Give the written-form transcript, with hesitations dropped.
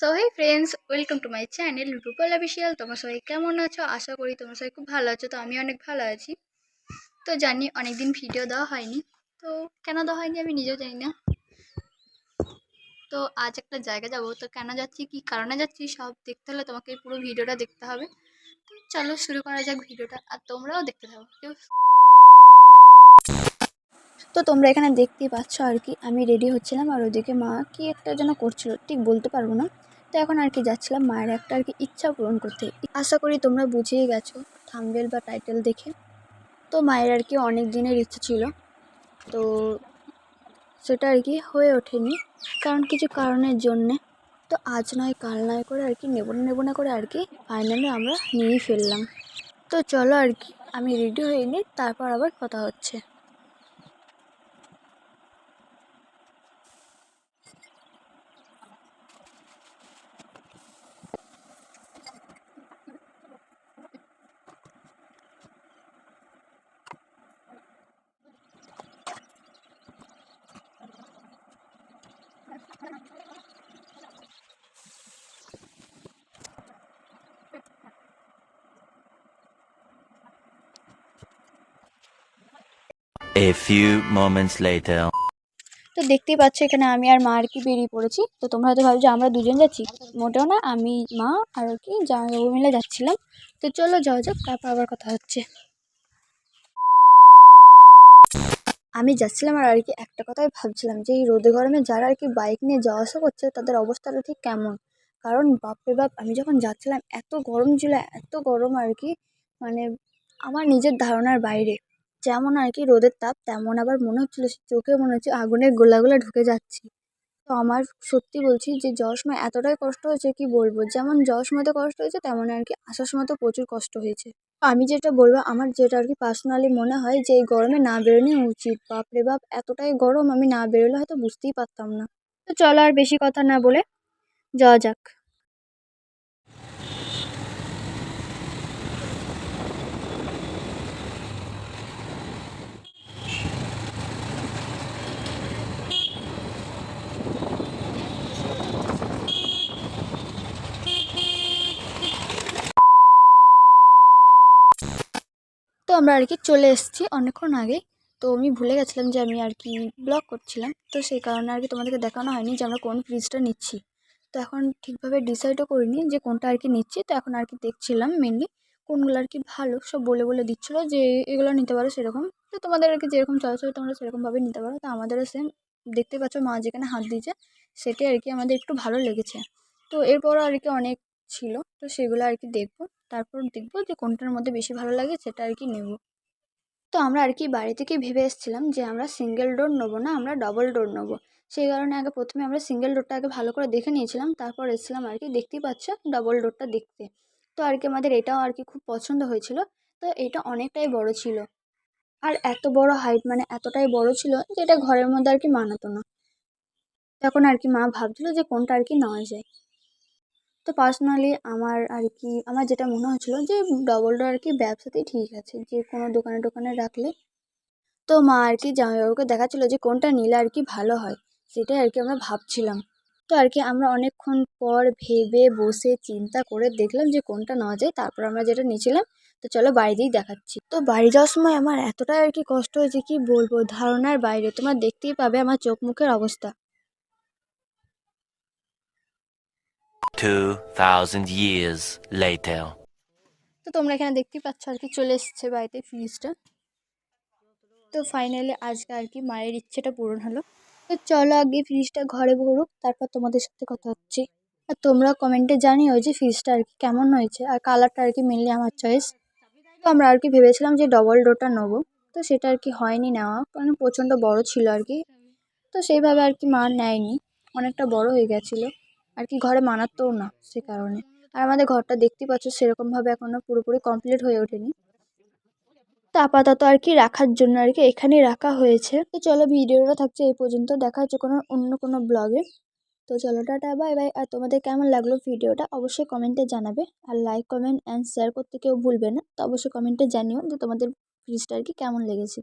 So hey friends, welcome to my channel Rupal official. তোমরা সবাই কেমন আছো? আশা করি তোমরা সবাই খুব ভালো আছো। তো আমি অনেক ভালো আছি। তো জানি অনেকদিন ভিডিও দেওয়া হয়নি, তো কেন দেওয়া হয়নি আমি নিজেও জানি না। তো আজ একটা জায়গা যাবো, তো কেন যাচ্ছি, কি কারণে যাচ্ছি, সব দেখতে হলে তোমাকে পুরো ভিডিওটা দেখতে হবে। তো চলো শুরু করা যাক ভিডিওটা, আর তোমরাও দেখতে থাকো কেউ। তো তোমরা এখানে দেখতেই পাচ্ছ আর কি আমি রেডি হচ্ছিলাম, আর ওদিকে মা কি একটা যেন করছিল, ঠিক বলতে পারবো না। তো এখন আর কি যাচ্ছিলাম মায়ের একটা আর কি ইচ্ছা পূরণ করতে। আশা করি তোমরা বুঝেই গেছো থাম্বনেল বা টাইটেল দেখে। তো মায়ের আর কি অনেক দিনের ইচ্ছা ছিল, তো সেটা আর কি হয়ে ওঠেনি কারণ কিছু কারণের জন্যে। তো আজ নয় কাল নয় করে আর কি নেবো না করে আর কি ফাইনালি আমরা নিয়েই ফেললাম। তো চলো আর কি আমি রেডি হয়ে নিই, তারপর আবার কথা হচ্ছে। A few moments later. তো দেখতেই পাচ্ছ এখানে আমি আর মা আর কি বেরিয়ে পড়েছি। তো তোমরা হয়তো ভাবছো আমরা দুজন যাচ্ছি, মোটেও না, আমি মা আর কি জামাইবাবু মিলে যাচ্ছিলাম। তো চলো যাওয়া যাক, তারপর আবার কথা হচ্ছে। আমি যাচ্ছিলাম আর কি একটা কথাই ভাবছিলাম যে এই রোদে গরমে যারা আর কি বাইক নিয়ে যাওয়া আসা করছে তাদের অবস্থাটা ঠিক কেমন। কারণ বাপরে বাপ, আমি যখন যাচ্ছিলাম এত গরম ছিল, এত গরম আর কি, মানে আমার নিজের ধারণার বাইরে। যেমন আর কি রোদের তাপ, তেমন আবার মনে হচ্ছিল চোখে মনে হচ্ছে আগুনের গোলা গোলা ঢুকে যাচ্ছে। তো আমার সত্যি বলছি যে যাওয়ার সময় এতটাই কষ্ট হয়েছে কি বলবো, যেমন যাওয়ার সময় তো কষ্ট হয়েছে তেমন আর কি আসার সময় তো প্রচুর কষ্ট হয়েছে। আমি যেটা বলবো, আমার যেটা আর কি পার্সোনালি মনে হয় যে এই গরমে না বেরোনোই উচিত। বাপরে বাপ, এতটাই গরম, আমি না বেরোলে হয়তো বুঝতেই পারতাম না। তো চলো আর বেশি কথা না বলে যাওয়া যাক। তো আমরা আর কি চলে এসেছি অনেকক্ষণ আগে। তো আমি ভুলে গেছিলাম যে আমি আর কি ব্লগ করছিলাম, তো সেই কারণে আর কি তোমাদেরকে দেখানো হয়নি যে আমরা কোন ফ্রিজটা নিচ্ছি। তো এখন ঠিকভাবে ডিসাইডও করিনি যে কোনটা আর কি নিচ্ছি। তো এখন আর কি দেখছিলাম মেনলি কোনগুলো আর কি ভালো, সব বলে বলে দিচ্ছিলো যে এগুলো নিতে পারো সেরকম। তো তোমাদের আর কি যেরকম চয়েস হবে তোমরা সেরকমভাবে নিতে পারো। তো আমাদেরও সেম, দেখতে পাচ্ছ মা যেখানে হাত দিয়েছে সেটাই আর কি আমাদের একটু ভালো লেগেছে। তো এরপরও আর কি অনেক ছিল, তো সেগুলো আর কি দেখবো, তারপর দেখবো যে কোনটার মধ্যে বেশি ভালো লাগে সেটা আর কি নেব। তো আমরা আর কি বাড়ি থেকে ভেবে এসেছিলাম যে আমরা সিঙ্গেল ডোর নেবো না, আমরা ডবল ডোর নেবো। সেই কারণে আগে প্রথমে আমরা সিঙ্গেল ডোরটা আগে ভালো করে দেখে নিয়েছিলাম, তারপর এসেছিলাম আর কি দেখতেই পাচ্ছ ডবল ডোরটা দেখতে। তো আর কি আমাদের এটাও আর কি খুব পছন্দ হয়েছিল। তো এটা অনেকটাই বড় ছিল, আর এত বড় হাইট, মানে এতটাই বড় ছিল যে এটা ঘরের মধ্যে আর কি মানাতো না। তখন আর কি মা ভাবছিল যে কোনটা আর কি নেওয়া যায়। তো পার্সোনালি আমার আর কি আমার যেটা মনে হচ্ছিলো যে ডবল ডোর আর কি ব্যবসাতেই ঠিক আছে, যে কোনো দোকানে টোকানে রাখলে। তো মা আর কি জামাইবাবুকে দেখাচ্ছিল যে কোনটা নিলে আর কি ভালো হয়, সেটাই আর কি আমরা ভাবছিলাম। তো আর কি আমরা অনেকক্ষণ পর ভেবে বসে চিন্তা করে দেখলাম যে কোনটা নেওয়া যায়, তারপর আমরা যেটা নিয়েছিলাম। তো চলো বাড়িতেই দেখাচ্ছি। তো বাড়ি যাওয়ার সময় আমার এতটাই আর কি কষ্ট হয়েছে কি বলবো, ধারণার বাইরে। তোমরা দেখতেই পাবে আমার চোখ মুখের অবস্থা। 2,000 years later. তো তোমরা এখানে দেখতেই পাচ্ছ আর কি চলে এসছে বাড়িতে ফ্রিজটা। তো ফাইনালি আজকে আর কি মায়ের ইচ্ছেটা পূরণ হলো। তো চলো আগে ফ্রিজটা ঘরে ভরুক, তারপর তোমাদের সাথে কথা হচ্ছে। আর তোমরা কমেন্টে জানিও যে ফ্রিজটা আর কি কেমন হয়েছে, আর কালারটা আর কি মেনলি আমার চয়েস। তো আমরা আর কি ভেবেছিলাম যে ডবল ডোরটা নেবো, তো সেটা আর কি হয়নি নেওয়া, কারণ প্রচণ্ড বড় ছিল আর কি। তো সেইভাবে আর কি মা নেয়নি, অনেকটা বড় হয়ে গেছিলো আর কি, ঘরে মানাতও না সে কারণে। আর আমাদের ঘরটা দেখতেই পাচ্ছ সেরকমভাবে এখনও পুরোপুরি কমপ্লিট হয়ে ওঠেনি। তো আপাতত আর কি রাখার জন্য আর কি এখানেই রাখা হয়েছে। তো চলো ভিডিওটা থাকছে এই পর্যন্ত, দেখা হচ্ছে অন্য কোনো ব্লগে। তো চলো টাটা, বাই বাই। আর তোমাদের কেমন লাগলো ভিডিওটা অবশ্যই কমেন্টে জানাবে, আর লাইক কমেন্ট অ্যান্ড শেয়ার করতে কেউ ভুলবে না। তো অবশ্যই কমেন্টে জানিও যে তোমাদের ফ্রিজটা আর কি কেমন লেগেছে।